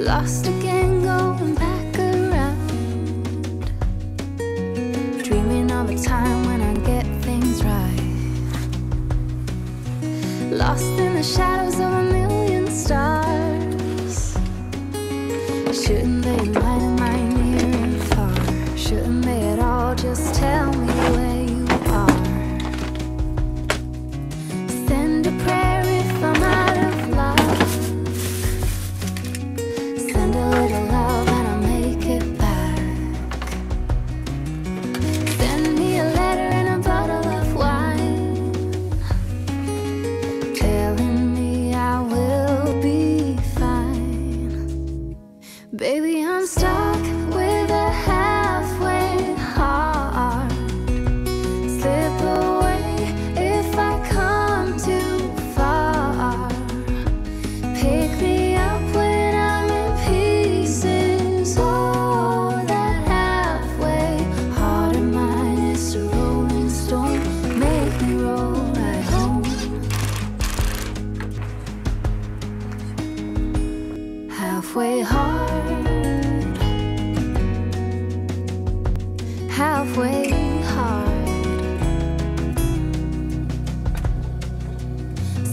Lost again, going back around, dreaming of a time when I get things right. Lost in the shadows of a million stars. Shouldn't they light my near and far? Shouldn't they at all just tell me where you are? Send a prayer if I'm out of luck. Send a little love and I'll make it back. Send me a letter and a bottle of wine, telling me I will be fine. Baby, I'm stuck with a halfway heart. Slip away if I come too far. Pick me up when I'm in pieces. Oh, that halfway heart of mine is a rolling stone. Make me roll right home. Halfway hard, halfway hard.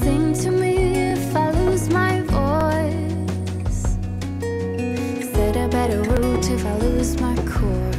Sing to me if I lose my voice. Set a better route if I lose my course.